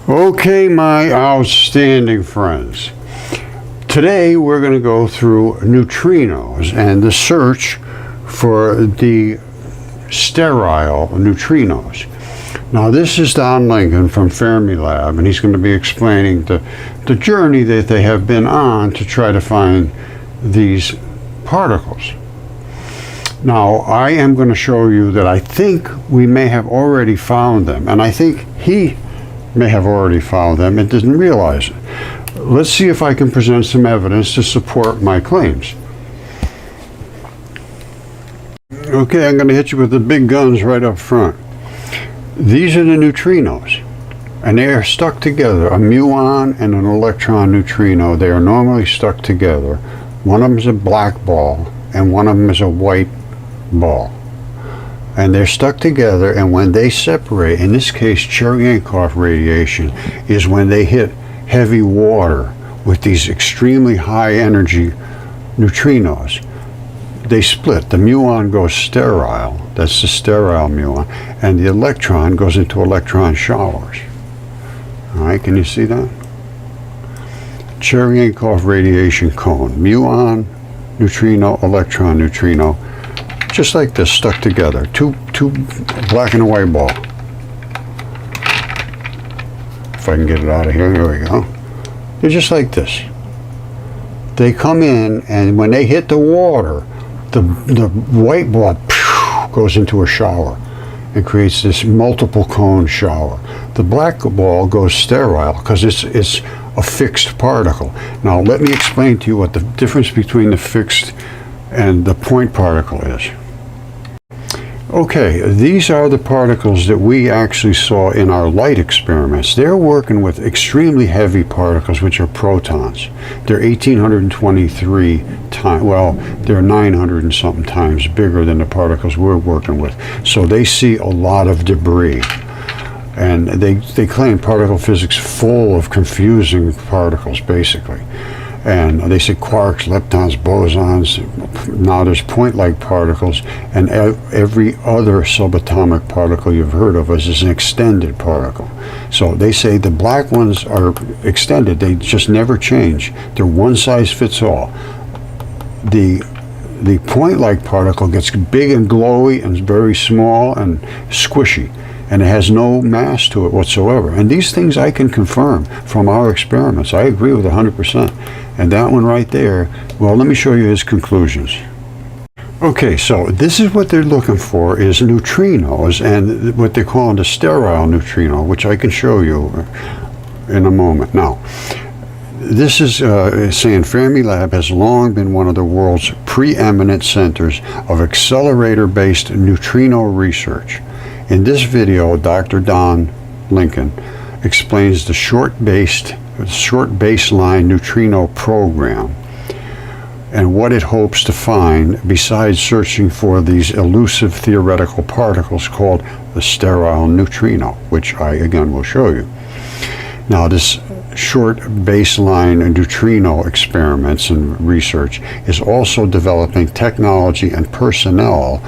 Okay, my outstanding friends. Today we're going to go through neutrinos and the search for the sterile neutrinos. Now this is Don Lincoln from Fermilab, and he's going to be explaining the journey that they have been on to try to find these particles. Now I am going to show you that I think we may have already found them, and I think he may have already found them and didn't realize it. Let's see if I can present some evidence to support my claims. Okay, I'm going to hit you with the big guns right up front. These are the neutrinos, and they are stuck together. A muon and an electron neutrino, they are normally stuck together. One of them is a black ball and one of them is a white ball. And they're stuck together, and when they separate, in this case Cherenkov radiation, is when they hit heavy water with these extremely high energy neutrinos. They split. The muon goes sterile, that's the sterile muon, and the electron goes into electron showers. Alright, can you see that? Cherenkov radiation cone, muon, neutrino, electron, neutrino, just like this, stuck together. Two black and a white ball. If I can get it out of here, there we go. They're just like this. They come in, and when they hit the water, the white ball goes into a shower and creates this multiple cone shower. The black ball goes sterile because it's a fixed particle. Now let me explain to you what the difference between the fixed and the point particle is. Okay, these are the particles that we actually saw in our light experiments. They're working with extremely heavy particles, which are protons. They're 1823 times, well, they're 900 and something times bigger than the particles we're working with. So they see a lot of debris. And they claim particle physics full of confusing particles, basically. And they say quarks, leptons, bosons. Now there's point-like particles, and every other subatomic particle you've heard of is an extended particle. So they say the black ones are extended, they just never change. They're one size fits all. The point-like particle gets big and glowy and very small and squishy, and it has no mass to it whatsoever. And these things I can confirm from our experiments. I agree with 100%. And that one right there, well, let me show you his conclusions. Okay, so this is what they're looking for, is neutrinos, and what they're calling the sterile neutrino, which I can show you in a moment. Now, this is saying Fermilab has long been one of the world's preeminent centers of accelerator-based neutrino research. In this video, Dr. Don Lincoln explains the short baseline neutrino program and what it hopes to find besides searching for these elusive theoretical particles called the sterile neutrino, which I again will show you. Now this short baseline neutrino experiments and research is also developing technology and personnel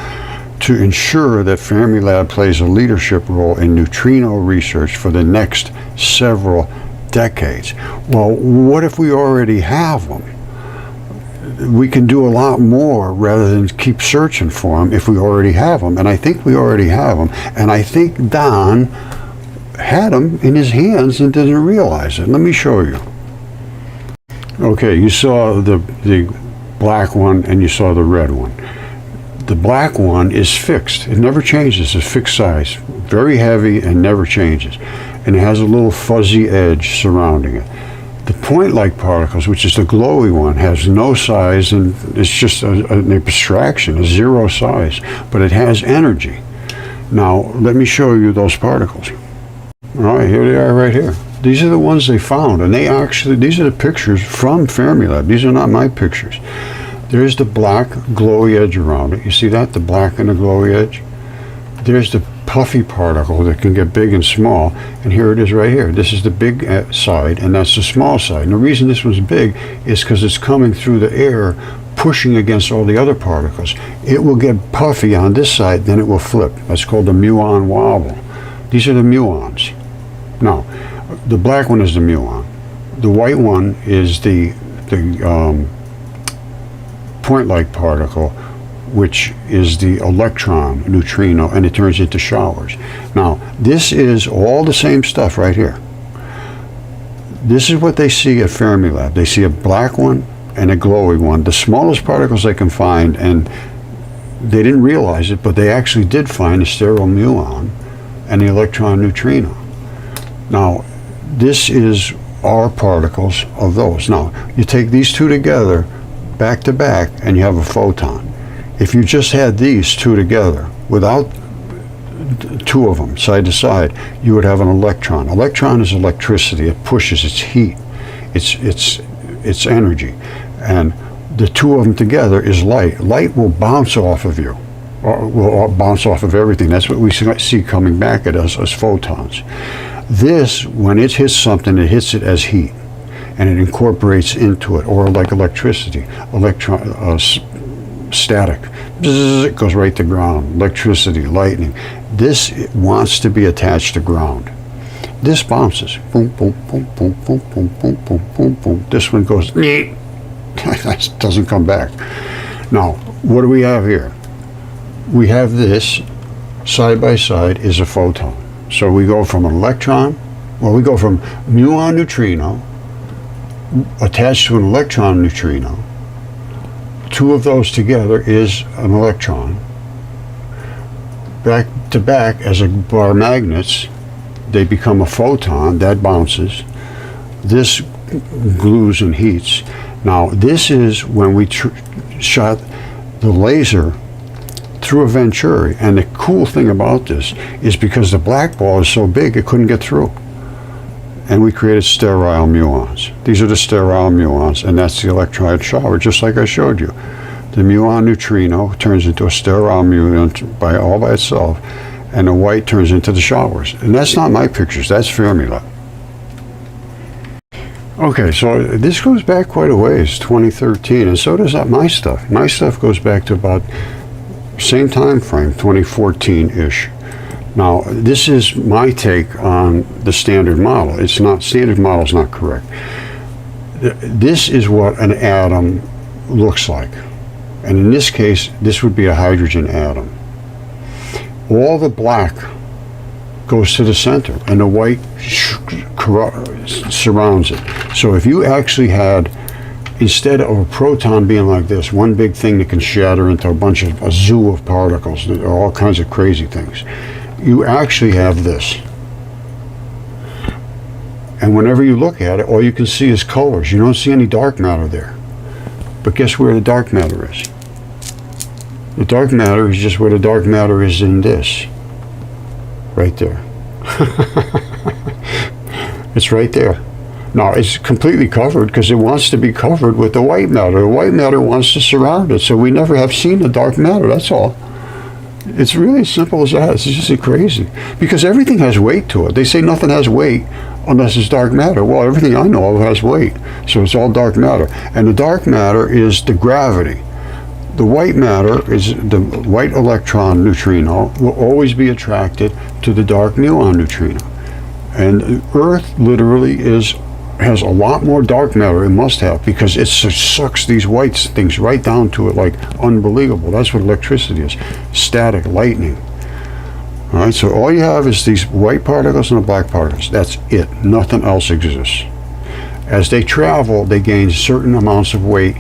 to ensure that Fermilab plays a leadership role in neutrino research for the next several decades. Well, what if we already have them? We can do a lot more rather than keep searching for them if we already have them. And I think we already have them. And I think Don had them in his hands and didn't realize it. Let me show you. Okay, you saw the black one and you saw the red one. The black one is fixed. It never changes. It's a fixed size. Very heavy and never changes. And it has a little fuzzy edge surrounding it. The point-like particles, which is the glowy one, has no size, and it's just an abstraction, a zero size, but it has energy. Now, let me show you those particles. All right, here they are right here. These are the ones they found, and these are the pictures from Fermilab. These are not my pictures. There's the black glowy edge around it. You see that, the black and the glowy edge? There's the puffy particle that can get big and small, and here it is right here. This is the big side, and that's the small side. And the reason this one's big is because it's coming through the air, pushing against all the other particles. It will get puffy on this side, then it will flip. That's called the muon wobble. These are the muons. Now, the black one is the muon. The white one is the point-like particle, which is the electron neutrino, and it turns into showers. Now, this is all the same stuff right here. This is what they see at Fermilab. They see a black one and a glowing one, the smallest particles they can find, and they didn't realize it, but they actually did find a sterile muon and the electron neutrino. Now, this is our particles of those. Now, you take these two together, back to back, and you have a photon. If you just had these two together, without two of them side to side, you would have an electron. Electron is electricity. It pushes, it's heat, it's energy. And the two of them together is light. Light will bounce off of you, or will bounce off of everything. That's what we see coming back at us as photons. This, when it hits something, it hits it as heat, and it incorporates into it, or like electricity, static. Bzzz, it goes right to ground. Electricity, lightning. This wants to be attached to ground. This bounces. Boom, boom, boom, boom, boom, boom, boom, boom, boom, boom. This one goes, doesn't come back. Now, what do we have here? We have this, side by side, is a photon. So we go from an electron, well, we go from muon neutrino attached to an electron neutrino. Two of those together is an electron. Back to back as a bar magnets, they become a photon that bounces. This glues and heats. Now, this is when we shot the laser through a Venturi, and the cool thing about this is because the black ball is so big it couldn't get through, and we created sterile muons. These are the sterile muons, and that's the electron shower, just like I showed you. The muon neutrino turns into a sterile muon all by itself, and the white turns into the showers. And that's not my pictures, that's Fermilab. Okay, so this goes back quite a ways, 2013, and so does my stuff. My stuff goes back to about same time frame, 2014-ish. Now, this is my take on the standard model. It's not, standard model is not correct. This is what an atom looks like. And in this case, this would be a hydrogen atom. All the black goes to the center, and the white surrounds it. So if you actually had, instead of a proton being like this, one big thing that can shatter into a zoo of particles, there are all kinds of crazy things, you actually have this. And whenever you look at it, all you can see is colors. You don't see any dark matter there. But guess where the dark matter is? The dark matter is just where the dark matter is in this. Right there. It's right there. Now, it's completely covered because it wants to be covered with the white matter. The white matter wants to surround it, so we never have seen the dark matter, that's all. It's really as simple as that. It's just crazy. Because everything has weight to it. They say nothing has weight unless it's dark matter. Well, everything I know of has weight, so it's all dark matter. And the dark matter is the gravity. The white matter is the white electron neutrino will always be attracted to the dark muon neutrino. And Earth literally has a lot more dark matter, it must have, because it sucks these white things right down to it like unbelievable. That's what electricity is. Static, lightning. All right, so all you have is these white particles and the black particles. That's it. Nothing else exists. As they travel, they gain certain amounts of weight.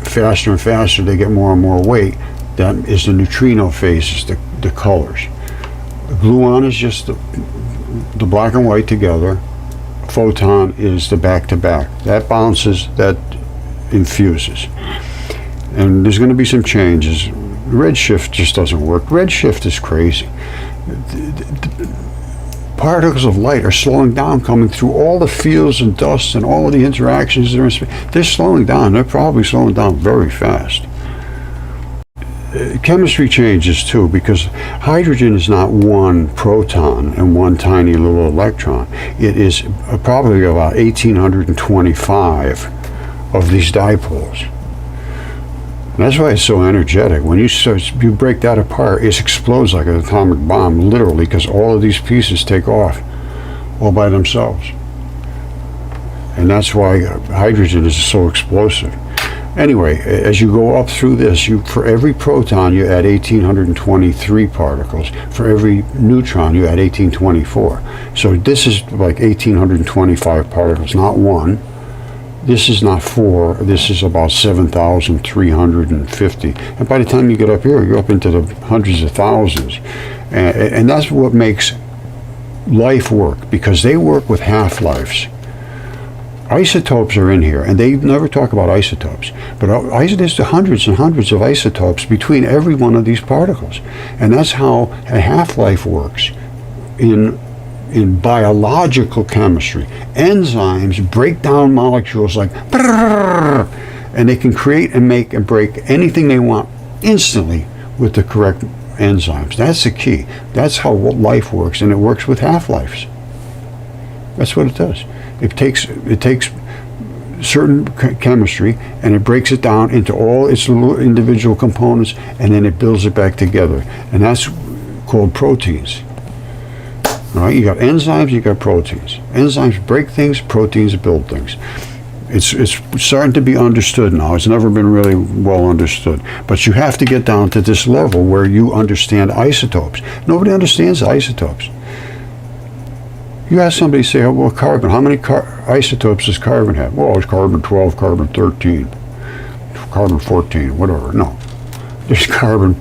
Faster and faster, they get more and more weight. That is the neutrino phases, the colors. The gluon is just the black and white together. Photon is the back-to-back. That bounces, that infuses. And there's going to be some changes. Redshift just doesn't work. Redshift is crazy. The particles of light are slowing down, coming through all the fields and dust and all of the interactions that are in space. They're slowing down. They're probably slowing down very fast. Chemistry changes too, because hydrogen is not one proton and one tiny little electron. It is probably about 1,825 of these dipoles. And that's why it's so energetic. When you break that apart, it explodes like an atomic bomb, literally, because all of these pieces take off all by themselves. And that's why hydrogen is so explosive. Anyway, as you go up through this, for every proton you add 1,823 particles. For every neutron you add 1,824. So this is like 1,825 particles, not one. This is not 4. This is about 7,350. And by the time you get up here, you're up into the hundreds of thousands. And that's what makes life work, because they work with half-lives. Isotopes are in here, and they never talk about isotopes, but there's hundreds and hundreds of isotopes between every one of these particles, and that's how a half-life works in biological chemistry. Enzymes break down molecules like, and they can create and make and break anything they want instantly with the correct enzymes. That's the key. That's how life works, and it works with half-lives. That's what it does. It takes certain chemistry and it breaks it down into all its little individual components, and then it builds it back together, and that's called proteins. All right, you got enzymes, you got proteins. Enzymes break things, proteins build things. It's starting to be understood now. It's never been really well understood, but you have to get down to this level where you understand isotopes. Nobody understands isotopes. You ask somebody, say, oh, well, carbon, how many isotopes does carbon have? Well, it's carbon 12, carbon 13, carbon 14, whatever. No. There's carbon,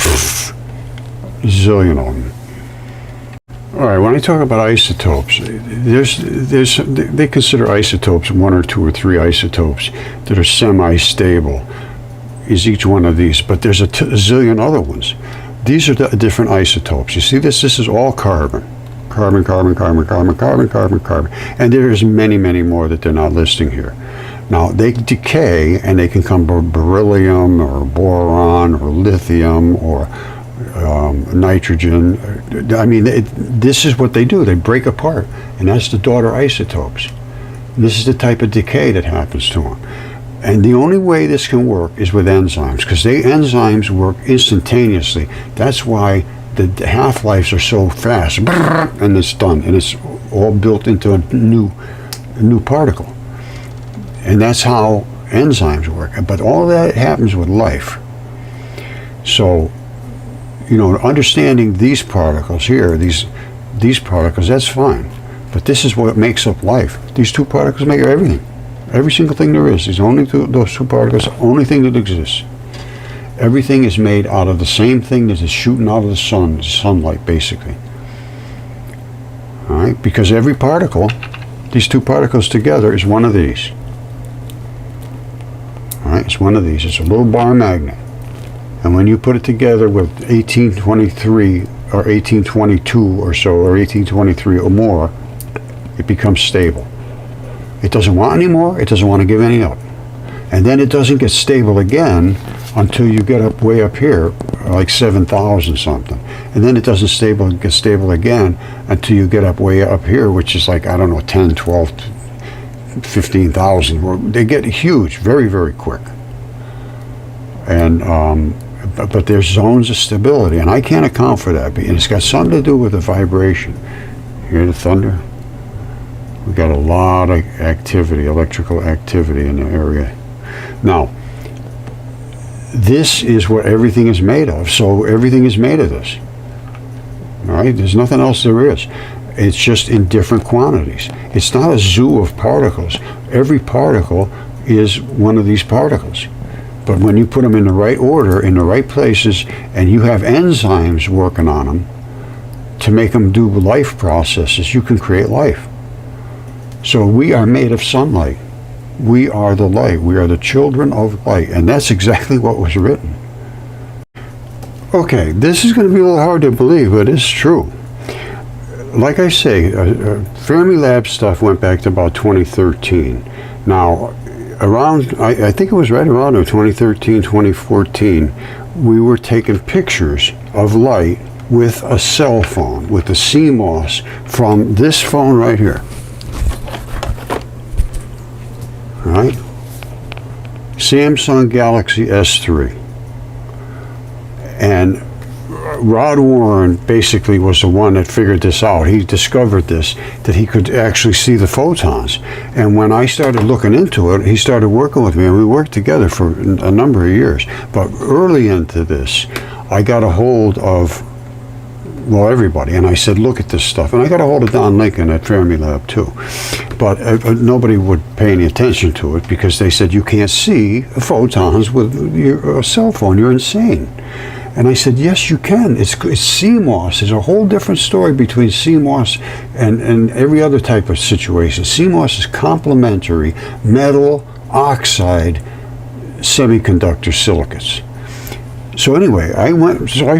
zillion of them. All right, when I talk about isotopes, they consider isotopes 1 or 2 or 3 isotopes that are semi-stable, is each one of these, but there's a zillion other ones. These are the different isotopes. You see this? This is all carbon. Carbon, carbon, carbon, carbon, carbon, carbon, carbon. And there's many, many more that they're not listing here. Now, they decay, and they can come from beryllium or boron or lithium or nitrogen. I mean, this is what they do. They break apart, and that's the daughter isotopes. And this is the type of decay that happens to them. And the only way this can work is with enzymes, because enzymes work instantaneously. That's why the half-lives are so fast, and it's done, and it's all built into a new particle. And that's how enzymes work. But all that happens with life. So, understanding these particles here, these particles, that's fine. But this is what makes up life. These 2 particles make everything. Every single thing there is. Those 2 particles, the only thing that exists. Everything is made out of the same thing that is shooting out of the sun, sunlight, basically. All right? Because every particle, these 2 particles together, is one of these. All right? It's one of these. It's a little bar magnet. And when you put it together with 1823 or 1822 or so, or 1823 or more, it becomes stable. It doesn't want any more. It doesn't want to give any up. And then it doesn't get stable again until you get way up here, like 7,000 something. And then it doesn't get stable again until you get way up here, which is like, 10, 12, 15,000. They get huge very, very quick. And but there's zones of stability, and I can't account for that. And it's got something to do with the vibration. You hear the thunder? We got a lot of activity, electrical activity in the area. Now, this is what everything is made of, so everything is made of this. All right? There's nothing else there is. It's just in different quantities. It's not a zoo of particles. Every particle is one of these particles. But when you put them in the right order, in the right places, and you have enzymes working on them to make them do life processes, you can create life. So we are made of sunlight. We are the light. We are the children of light. And that's exactly what was written. Okay, this is going to be a little hard to believe, but it's true. Like I say, Fermilab stuff went back to about 2013. Now, I think it was right around 2013, 2014, we were taking pictures of light with a cell phone, with the CMOS from this phone right here. All right? Samsung Galaxy S3. And Rod Warren basically was the one that figured this out. He discovered this, that he could actually see the photons. And when I started looking into it, he started working with me, and we worked together for a number of years. But early into this, I got a hold of, well, everybody, and I said, look at this stuff. And I got a hold of Don Lincoln at Fermilab too. But nobody would pay any attention to it because they said, you can't see photons with your cell phone. You're insane. And I said, yes, you can. It's CMOS. There's a whole different story between CMOS and every other type of situation. CMOS is complementary metal oxide semiconductor silicates. So anyway, I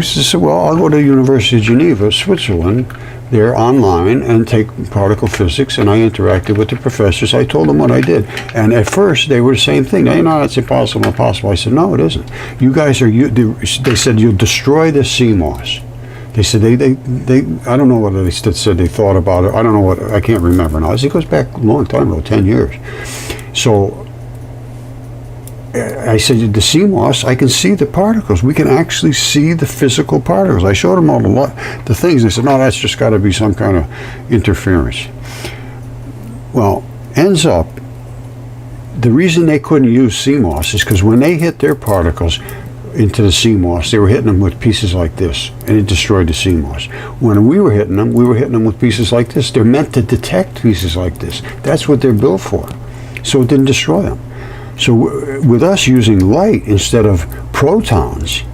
said, well, I'll go to the University of Geneva, Switzerland, there online and take particle physics, and I interacted with the professors. I told them what I did. And at first, they were the same thing. They, no, it's impossible. I said, no, it isn't. You guys are, they said, you'll destroy the CMOS. They said, I don't know what they said they thought about it. I don't know what, I can't remember now. It goes back a long time ago, 10 years. So, I said, the CMOS, I can see the particles. We can actually see the physical particles. I showed them all the things. They said, no, that's just got to be some kind of interference. Well, ends up, the reason they couldn't use CMOS is because when they hit their particles into the CMOS, they were hitting them with pieces like this, and it destroyed the CMOS. When we were hitting them with pieces like this. They're meant to detect pieces like this. That's what they're built for. So it didn't destroy them. So with us using light instead of protons,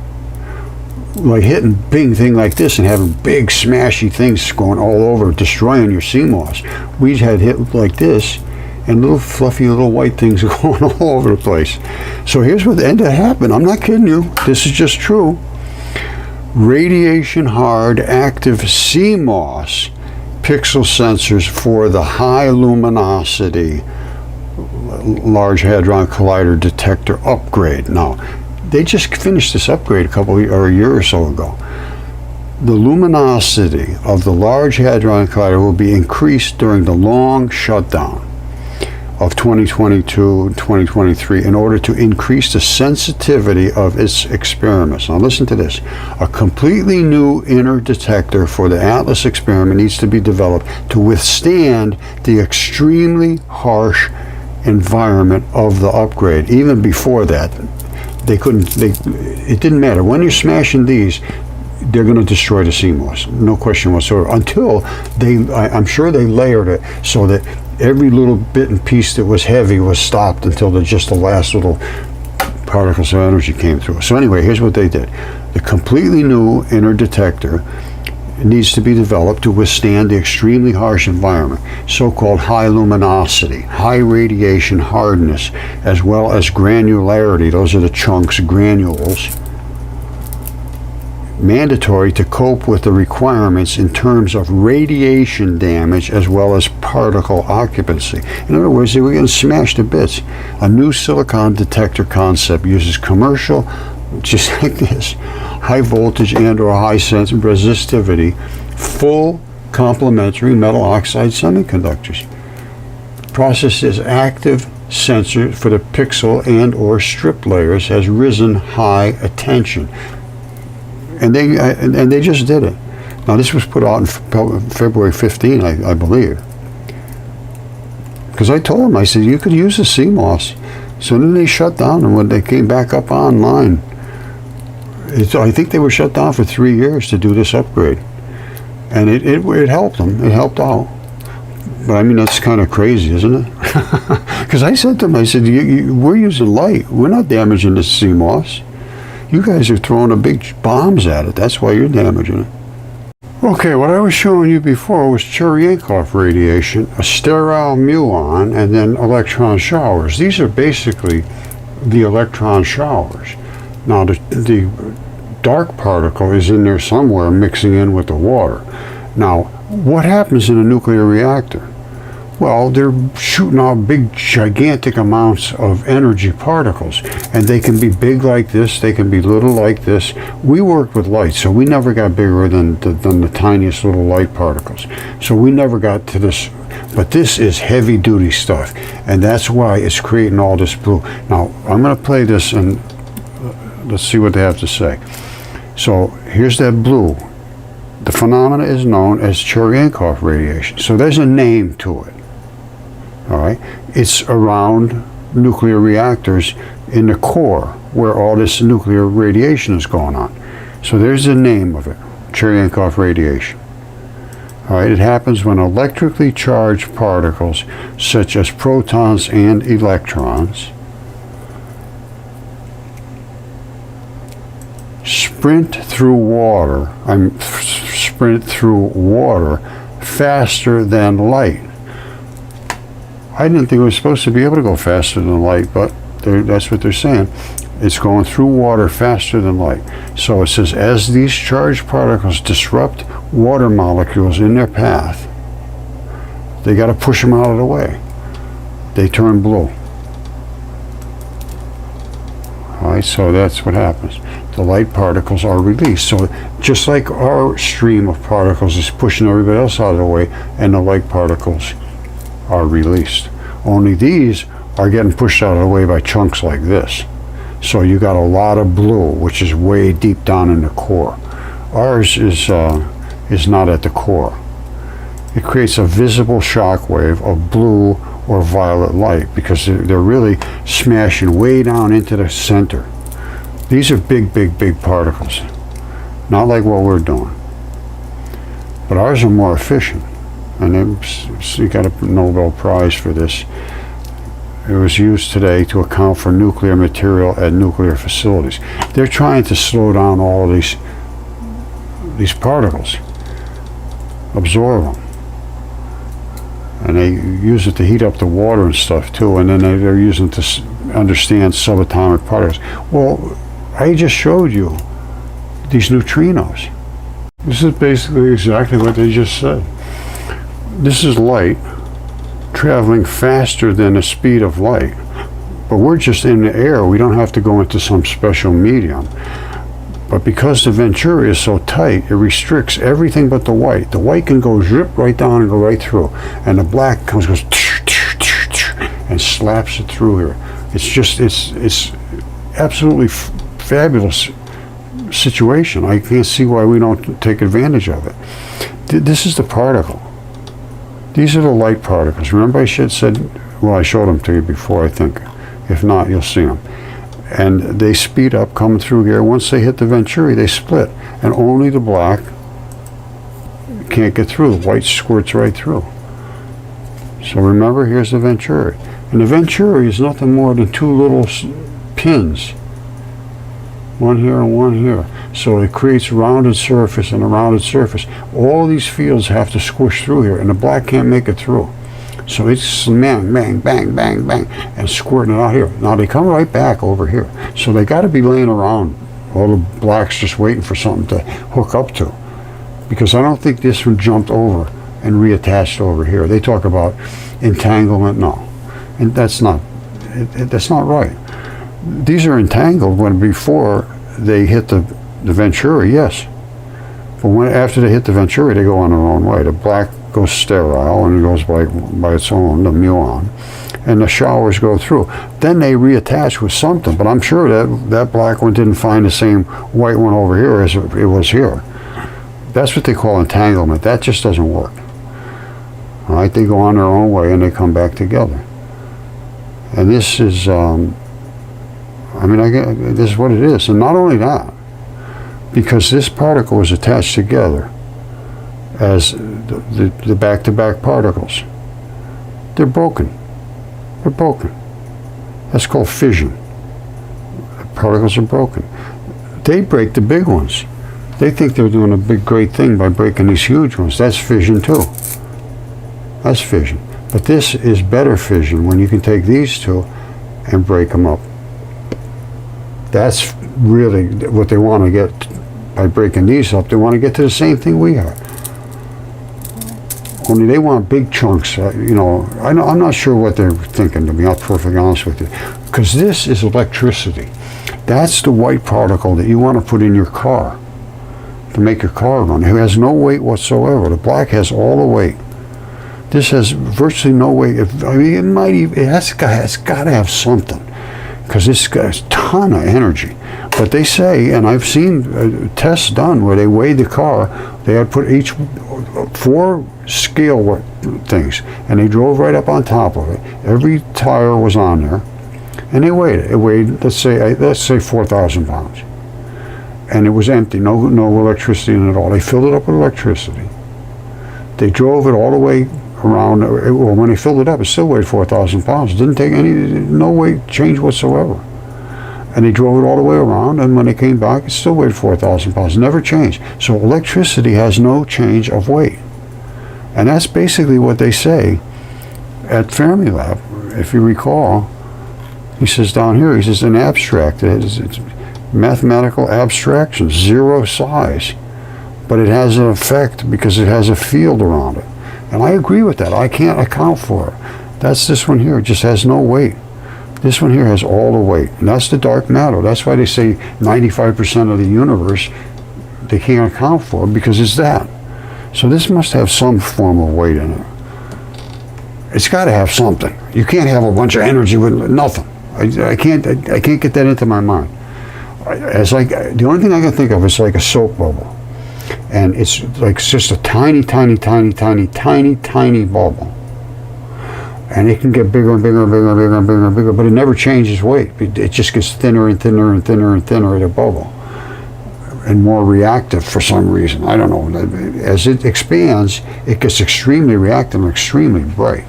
like hitting big thing like this and having big smashy things going all over, destroying your CMOS, we had hit like this and little fluffy little white things going all over the place. So here's what ended up happening. I'm not kidding you. This is just true. Radiation hard active CMOS pixel sensors for the high luminosity Large Hadron Collider detector upgrade. Now, they just finished this upgrade a year or so ago. The luminosity of the Large Hadron Collider will be increased during the long shutdown of 2022 and 2023 in order to increase the sensitivity of its experiments. Now listen to this. A completely new inner detector for the Atlas experiment needs to be developed to withstand the extremely harsh environment of the upgrade. Even before that, it didn't matter. When you're smashing these, they're going to destroy the CMOS, no question whatsoever, until I'm sure they layered it so that every little bit and piece that was heavy was stopped until just the last little particles of energy came through. So anyway, here's what they did. The completely new inner detector needs to be developed to withstand the extremely harsh environment, so-called high luminosity, high radiation hardness, as well as granularity. Those are the chunks, granules. Mandatory to cope with the requirements in terms of radiation damage as well as particle occupancy. In other words, they were going to smash to bits. A new silicon detector concept uses commercial, just like this, high voltage and or high sense resistivity, full complementary metal oxide semiconductors. Process is active sensor for the pixel and or strip layers has risen high attention. And they just did it. Now this was put out in February 15, I believe. Because I told them, I said, you could use the CMOS. So then they shut down, and when they came back up online, I think they were shut down for 3 years to do this upgrade. And it helped them. It helped out. But I mean, that's kind of crazy, isn't it? Because I said to them, I said, we're using light. We're not damaging the CMOS. You guys are throwing a big bombs at it. That's why you're damaging it. Okay, what I was showing you before was Cherenkov radiation, a sterile muon, and then electron showers. These are basically the electron showers. Now, the dark particle is in there somewhere mixing in with the water. Now, what happens in a nuclear reactor? Well, they're shooting out big, gigantic amounts of energy particles, and they can be big like this, they can be little like this. We worked with light, so we never got bigger than the tiniest little light particles. So we never got to this, but this is heavy-duty stuff, and that's why it's creating all this blue. Now, I'm going to play this, and let's see what they have to say. So here's that blue. The phenomena is known as Cherenkov radiation. So there's a name to it. All right, it's around nuclear reactors in the core where all this nuclear radiation is going on. So there's the name of it, Cherenkov radiation. All right, it happens when electrically charged particles such as protons and electrons sprint through water faster than light. I didn't think it was supposed to be able to go faster than light, but that's what they're saying. It's going through water faster than light. So it says, as these charged particles disrupt water molecules in their path, they got to push them out of the way. They turn blue. All right, so that's what happens. The light particles are released. So just like our stream of particles is pushing everybody else out of the way, and the light particles are released. Only these are getting pushed out of the way by chunks like this. So you got a lot of blue, which is way deep down in the core. Ours is not at the core. It creates a visible shock wave of blue or violet light because they're really smashing way down into the center. These are big, big, big particles. Not like what we're doing. But ours are more efficient. And you got a Nobel Prize for this. It was used today to account for nuclear material at nuclear facilities. They're trying to slow down all of these particles, absorb them. And they use it to heat up the water and stuff too, and then they're using it to understand subatomic particles. Well, I just showed you these neutrinos. This is basically exactly what they just said. This is light traveling faster than the speed of light, but we're just in the air. We don't have to go into some special medium. But because the venturi is so tight, it restricts everything but the white. The white can go zip right down and go right through, and the black goes and slaps it through here. It's absolutely fabulous situation. I can't see why we don't take advantage of it. This is the particle. These are the light particles. Remember I said, well, I showed them to you before, I think. If not, you'll see them. And they speed up coming through here. Once they hit the venturi, they split. And only the black can't get through. The white squirts right through. So remember, here's the venturi. And the venturi is nothing more than two little pins. One here and one here. So it creates a rounded surface and a rounded surface. All these fields have to squish through here, and the black can't make it through. So it's bang, bang, bang, bang, bang, and squirting it out here. Now they come right back over here. So they got to be laying around, all the blacks just waiting for something to hook up to. Because I don't think this one jumped over and reattached over here. They talk about entanglement, no. And that's not right. These are entangled when before they hit the venturi, yes. But after they hit the venturi, they go on their own way. The black goes sterile and it goes by its own, the muon, and the showers go through. Then they reattach with something, but I'm sure that black one didn't find the same white one over here as it was here. That's what they call entanglement. That just doesn't work. All right, they go on their own way and they come back together. And this is, this is what it is. And not only that, because this particle is attached together as the back-to-back particles, they're broken. They're broken. That's called fission. The particles are broken. They break the big ones. They think they're doing a big, great thing by breaking these huge ones. That's fission too. That's fission. But this is better fission when you can take these two and break them up. That's really what they want to get by breaking these up. They want to get to the same thing we are. Only they want big chunks. I'm not sure what they're thinking, to be perfectly honest with you. Because this is electricity. That's the white particle that you want to put in your car to make your car run. It has no weight whatsoever. The black has all the weight. This has virtually no weight. It has got to have something, because it's got a ton of energy. But they say, and I've seen tests done where they weighed the car, they had put each 4 scale things, and they drove right up on top of it. Every tire was on there, and they weighed it. It weighed, let's say 4,000 pounds. And it was empty, no electricity in it at all. They filled it up with electricity. They drove it all the way around, well, when they filled it up, it still weighed 4,000 pounds. It didn't take no weight change whatsoever. And they drove it all the way around, and when they came back, it still weighed 4,000 pounds. Never changed. So electricity has no change of weight. And that's basically what they say at Fermilab. If you recall, he says down here, he says an abstract. It's mathematical abstraction, 0 size. But it has an effect because it has a field around it. And I agree with that. I can't account for it. That's this one here. It just has no weight. This one here has all the weight, and that's the dark matter. That's why they say 95% of the universe they can't account for, because it's that. So this must have some form of weight in it. It's got to have something. You can't have a bunch of energy with nothing. I can't get that into my mind. The only thing I can think of is like a soap bubble, and it's like just a tiny bubble. And it can get bigger and bigger and bigger and bigger and bigger and bigger, but it never changes weight. It just gets thinner and thinner and thinner and thinner, the bubble, and more reactive for some reason. I don't know. As it expands, it gets extremely reactive and extremely bright.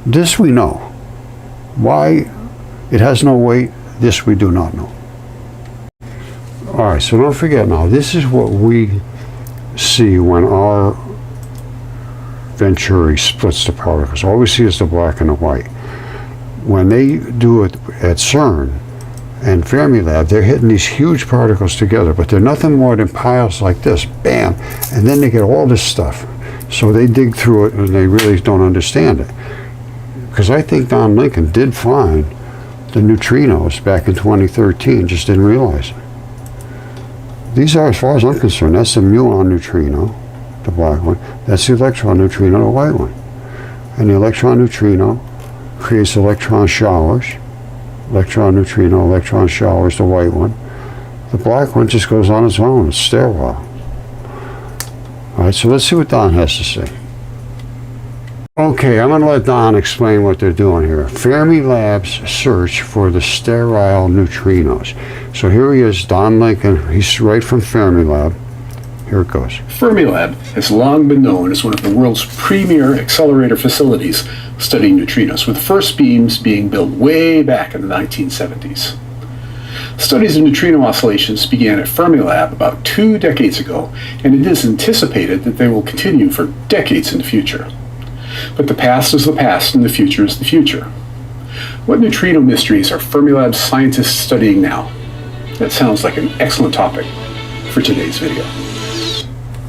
This we know. Why it has no weight, this we do not know. All right, so don't forget now, this is what we see when our Venturi splits the particles. All we see is the black and the white. When they do it at CERN and Fermilab, they're hitting these huge particles together, but they're nothing more than piles like this, bam, and then they get all this stuff. So they dig through it and they really don't understand it. Because I think Don Lincoln did find the neutrinos back in 2013, just didn't realize it. These are, as far as I'm concerned, that's the muon neutrino, the black one. That's the electron neutrino, the white one. And the electron neutrino creates electron showers. Electron neutrino, electron showers, the white one. The black one just goes on its own. It's sterile. All right, so let's see what Don has to say. Okay, I'm going to let Don explain what they're doing here. Fermilab's search for the sterile neutrinos. So here he is, Don Lincoln. He's right from Fermilab. Here it goes. Fermilab has long been known as one of the world's premier accelerator facilities studying neutrinos, with the first beams being built way back in the 1970s. Studies of neutrino oscillations began at Fermilab about 2 decades ago, and it is anticipated that they will continue for decades in the future. But the past is the past, and the future is the future. What neutrino mysteries are Fermilab's scientists studying now? That sounds like an excellent topic for today's video.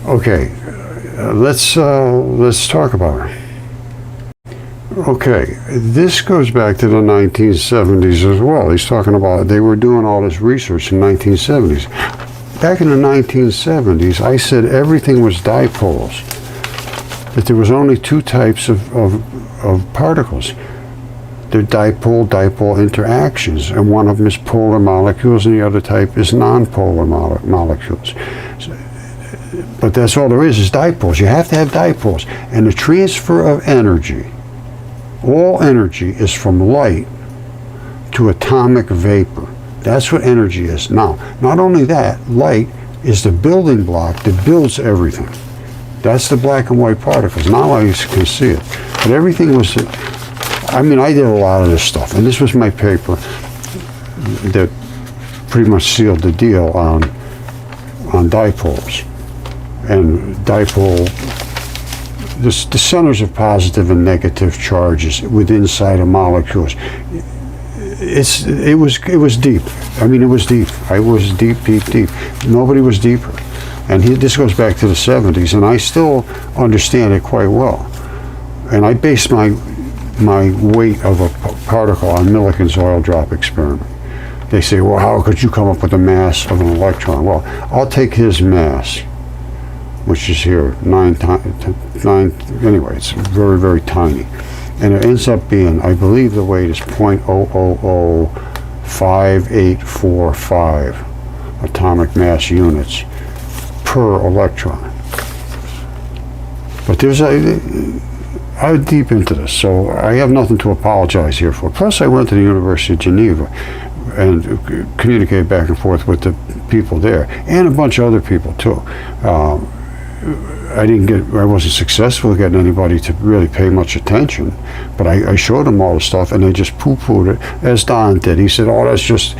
Okay, let's talk about it. Okay, this goes back to the 1970s as well. He's talking about they were doing all this research in the 1970s. Back in the 1970s, I said everything was dipoles, that there was only 2 types of particles. They're dipole-dipole interactions, and one of them is polar molecules and the other type is non-polar molecules. But that's all there is dipoles. You have to have dipoles. And the transfer of energy, all energy is from light to atomic vapor. That's what energy is. Now, not only that, light is the building block that builds everything. That's the black and white particles. Now I can see it. But everything was, I mean, I did a lot of this stuff. And this was my paper that pretty much sealed the deal on dipoles. And dipole, the centers of positive and negative charges inside of molecules. It was deep. I mean, it was deep. I was deep. Nobody was deeper. And this goes back to the 70s, and I still understand it quite well. And I base my weight of a particle on Millikan's oil drop experiment. They say, well, how could you come up with the mass of an electron? Well, I'll take his mass, which is here, 9 times 9. Anyway, it's very, very tiny, and it ends up being, I believe, the weight is 0.0005 0.5845 atomic mass units per electron. But I'm deep into this, so I have nothing to apologize here for. Plus, I went to the University of Geneva and communicated back and forth with the people there, and a bunch of other people too. I wasn't successful at getting anybody to really pay much attention, but I showed them all the stuff, and they just poo-pooed it, as Don did. He said, "Oh, that's just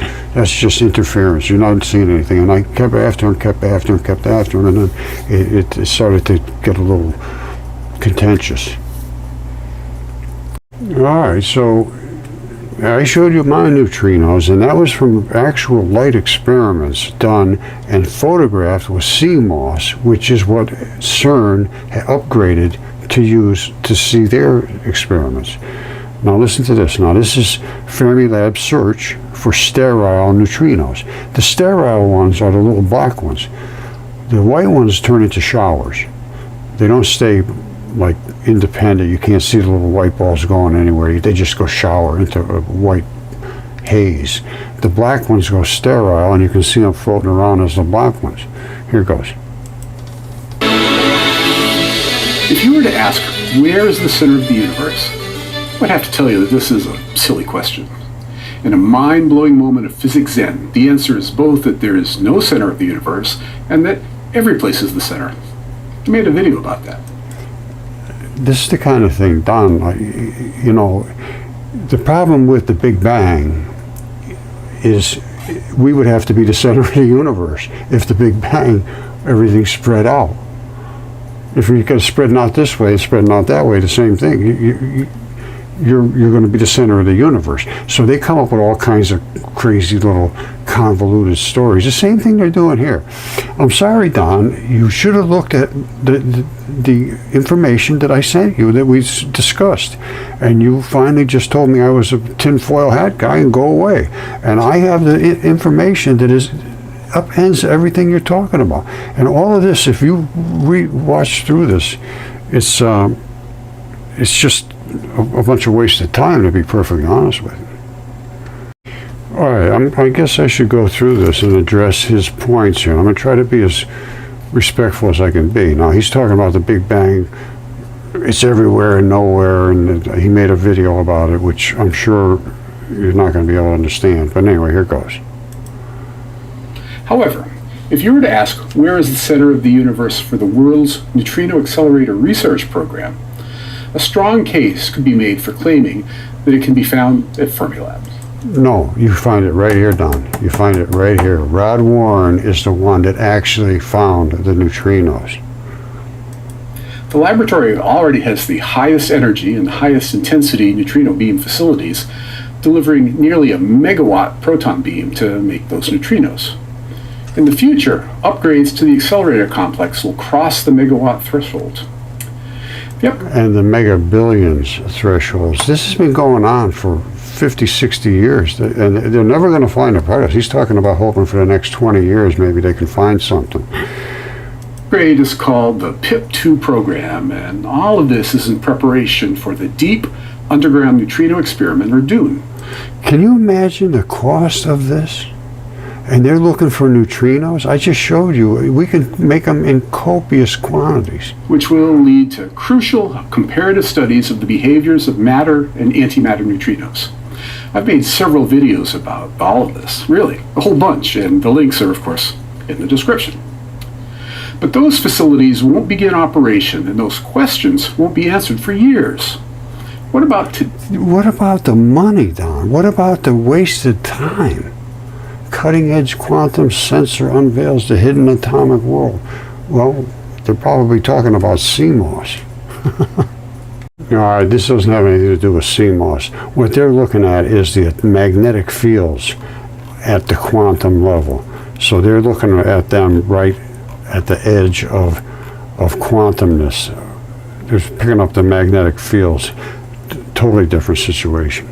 interference. You're not seeing anything." And I kept after him, and then it started to get a little contentious. All right, so I showed you my neutrinos, and that was from actual light experiments done and photographed with CMOS, which is what CERN had upgraded to use to see their experiments. Now listen to this. Now this is Fermilab search for sterile neutrinos. The sterile ones are the little black ones. The white ones turn into showers. They don't stay like independent. You can't see the little white balls going anywhere. They just go shower into a white haze. The black ones go sterile, and you can see them floating around as the black ones. Here goes. If you were to ask, where is the center of the universe? I'd have to tell you that this is a silly question. In a mind-blowing moment of physics zen, the answer is both that there is no center of the universe and that every place is the center. I made a video about that. This is the kind of thing, Don, you know, the problem with the Big Bang is we would have to be the center of the universe. If the Big Bang, everything's spread out. If you get spreading out this way, spreading out that way, the same thing. You're going to be the center of the universe. So they come up with all kinds of crazy little convoluted stories. The same thing they're doing here. I'm sorry, Don, you should have looked at the information that I sent you that we discussed, and you finally just told me I was a tinfoil hat guy and go away. And I have the information that upends everything you're talking about. And all of this, if you watch through this, it's just a bunch of wasted time, to be perfectly honest with you. All right, I guess I should go through this and address his points here. I'm going to try to be as respectful as I can be. Now, he's talking about the Big Bang. It's everywhere and nowhere, and he made a video about it, which I'm sure you're not going to be able to understand. But anyway, here goes. However, if you were to ask, where is the center of the universe for the world's Neutrino Accelerator Research Program, a strong case could be made for claiming that it can be found at Fermilab. No, you find it right here, Don. You find it right here. Rod Warren is the one that actually found the neutrinos. The laboratory already has the highest energy and highest intensity neutrino beam facilities, delivering nearly a megawatt proton beam to make those neutrinos. In the future, upgrades to the accelerator complex will cross the megawatt threshold. Yep. And the mega billions thresholds. This has been going on for 50, 60 years, and they're never going to find a product. He's talking about hoping for the next 20 years maybe they can find something. Upgrade is called the PIP-2 program, and all of this is in preparation for the Deep Underground Neutrino Experiment, or DUNE. Can you imagine the cost of this? And they're looking for neutrinos? I just showed you. We can make them in copious quantities. Which will lead to crucial comparative studies of the behaviors of matter and antimatter neutrinos. I've made several videos about all of this, really, a whole bunch, and the links are, of course, in the description. But those facilities won't begin operation, and those questions won't be answered for years. What about the money, Don? What about the wasted time? Cutting-edge quantum sensor unveils the hidden atomic world. Well, they're probably talking about CMOS. All right, this doesn't have anything to do with CMOS. What they're looking at is the magnetic fields at the quantum level. So they're looking at them right at the edge of quantumness. They're picking up the magnetic fields. Totally different situation.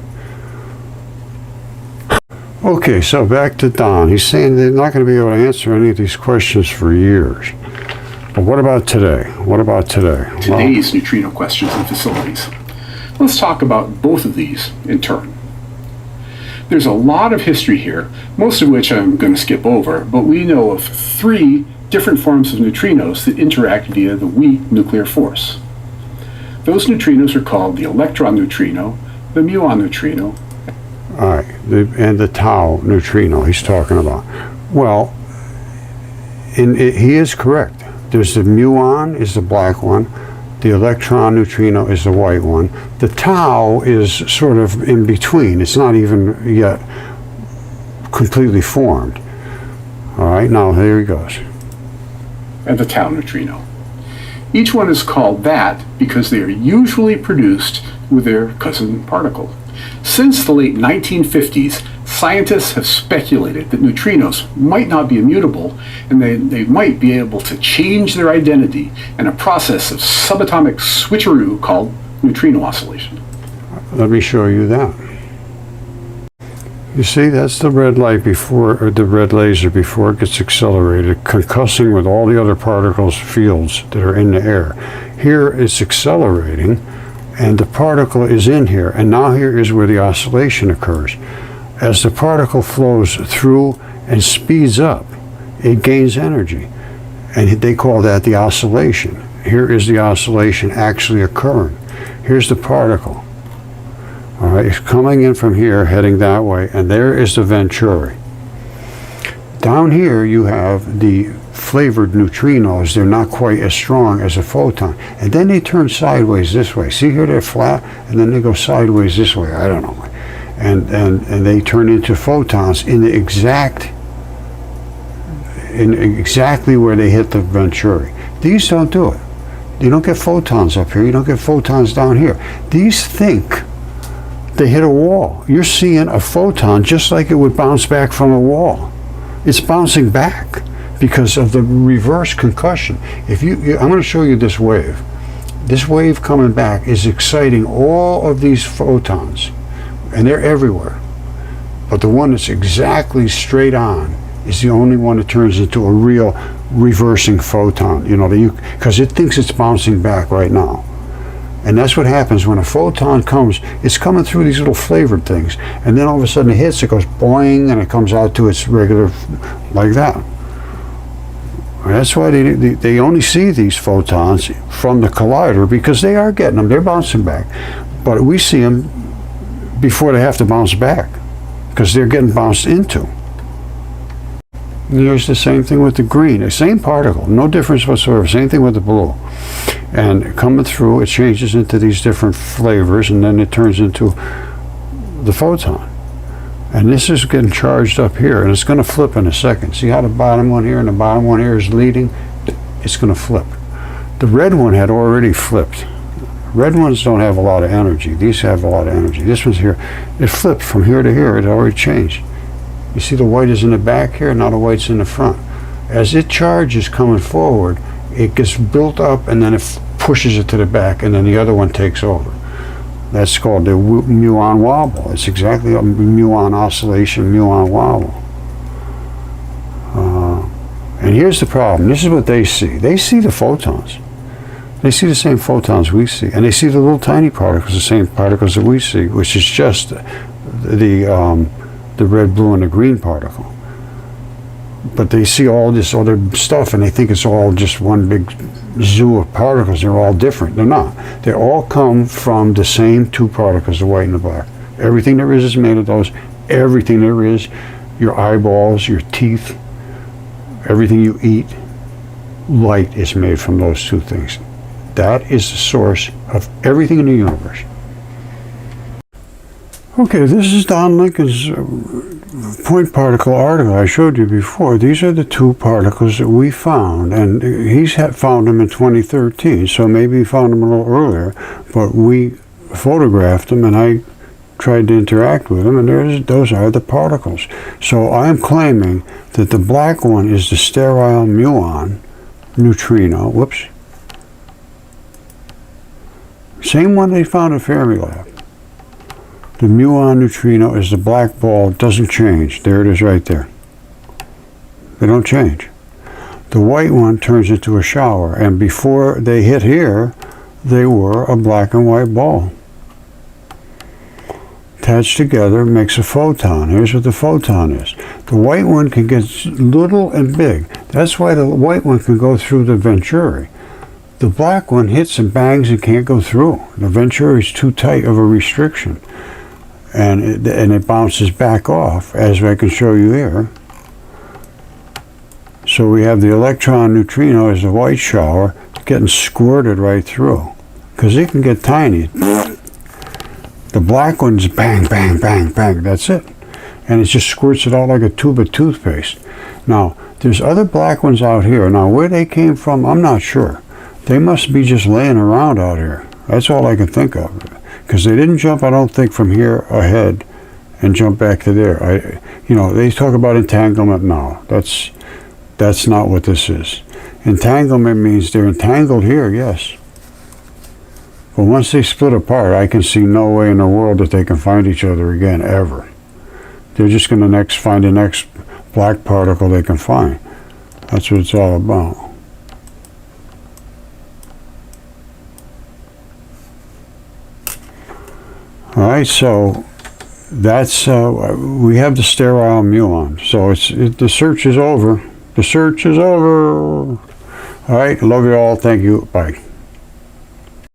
Okay, so back to Don. He's saying they're not going to be able to answer any of these questions for years. But what about today? What about today? Today's neutrino questions and facilities. Let's talk about both of these in turn. There's a lot of history here, most of which I'm going to skip over, but we know of 3 different forms of neutrinos that interact via the weak nuclear force. Those neutrinos are called the electron neutrino, the muon neutrino. All right, and the tau neutrino he's talking about. Well, he is correct. There's the muon is the black one, the electron neutrino is the white one. The tau is sort of in between. It's not even yet completely formed. All right, now here he goes. And the tau neutrino. Each one is called that because they are usually produced with their cousin particle. Since the late 1950s, scientists have speculated that neutrinos might not be immutable and they might be able to change their identity in a process of subatomic switcheroo called neutrino oscillation. Let me show you that. You see, that's the red light before, or the red laser before it gets accelerated, concussing with all the other particles, fields that are in the air. Here it's accelerating, and the particle is in here, and now here is where the oscillation occurs. As the particle flows through and speeds up, it gains energy, and they call that the oscillation. Here is the oscillation actually occurring. Here's the particle. All right, it's coming in from here, heading that way, and there is the venturi. Down here you have the flavored neutrinos. They're not quite as strong as a photon. And then they turn sideways this way. See here, they're flat, and then they go sideways this way. I don't know. And they turn into photons in exactly where they hit the venturi. These don't do it. You don't get photons up here. You don't get photons down here. These think they hit a wall. You're seeing a photon just like it would bounce back from a wall. It's bouncing back because of the reverse concussion. I'm going to show you this wave. This wave coming back is exciting all of these photons, and they're everywhere. But the one that's exactly straight on is the only one that turns into a real reversing photon, because it thinks it's bouncing back right now. And that's what happens when a photon comes. It's coming through these little flavored things, and then all of a sudden it hits, it goes boing, and it comes out to its regular, like that. And that's why they only see these photons from the collider, because they are getting them, they're bouncing back. But we see them before they have to bounce back, because they're getting bounced into. And here's the same thing with the green, the same particle, no difference whatsoever, same thing with the blue. And coming through, it changes into these different flavors, and then it turns into the photon. And this is getting charged up here, and it's going to flip in a second. See how the bottom one here and the bottom one here is leading? It's going to flip. The red one had already flipped. Red ones don't have a lot of energy. These have a lot of energy. This one's here. It flipped from here to here. It already changed. You see the white is in the back here, now the white's in the front. As it charges coming forward, it gets built up, and then it pushes it to the back, and then the other one takes over. That's called the muon wobble. It's exactly a muon oscillation, muon wobble. And here's the problem. This is what they see. They see the photons. They see the same photons we see, and they see the little tiny particles, the same particles that we see, which is just the red, blue, and the green particle. But they see all this other stuff, and they think it's all just one big zoo of particles. They're all different. They're not. They all come from the same 2 particles, the white and the black. Everything there is made of those. Everything there is, your eyeballs, your teeth, everything you eat, light is made from those 2 things. That is the source of everything in the universe. Okay, this is Don Lincoln's point particle article I showed you before. These are the 2 particles that we found, and he's found them in 2013, so maybe he found them a little earlier, but we photographed them, and I tried to interact with them, and those are the particles. So I'm claiming that the black one is the sterile muon neutrino. Whoops. Same one they found at Fermilab. The muon neutrino is the black ball. It doesn't change. There it is right there. They don't change. The white one turns into a shower, and before they hit here, they were a black and white ball. attached together makes a photon. Here's what the photon is. The white one can get little and big. That's why the white one can go through the Venturi. The black one hits and bangs and can't go through. The Venturi is too tight of a restriction. And it bounces back off, as I can show you here. So we have the electron neutrino as the white shower getting squirted right through. Because it can get tiny. The black one's bang, bang, bang, bang. That's it. And it just squirts it out like a tube of toothpaste. Now, there's other black ones out here. Now, where they came from, I'm not sure. They must be just laying around out here. That's all I can think of. Because they didn't jump, I don't think, from here ahead and jump back to there. They talk about entanglement now. That's not what this is. Entanglement means they're entangled here, yes. But once they split apart, I can see no way in the world that they can find each other again, ever. They're just going to find the next black particle they can find. That's what it's all about. All right, so that's we have the sterile muon. So the search is over. The search is over. All right, love you all. Thank you. Bye.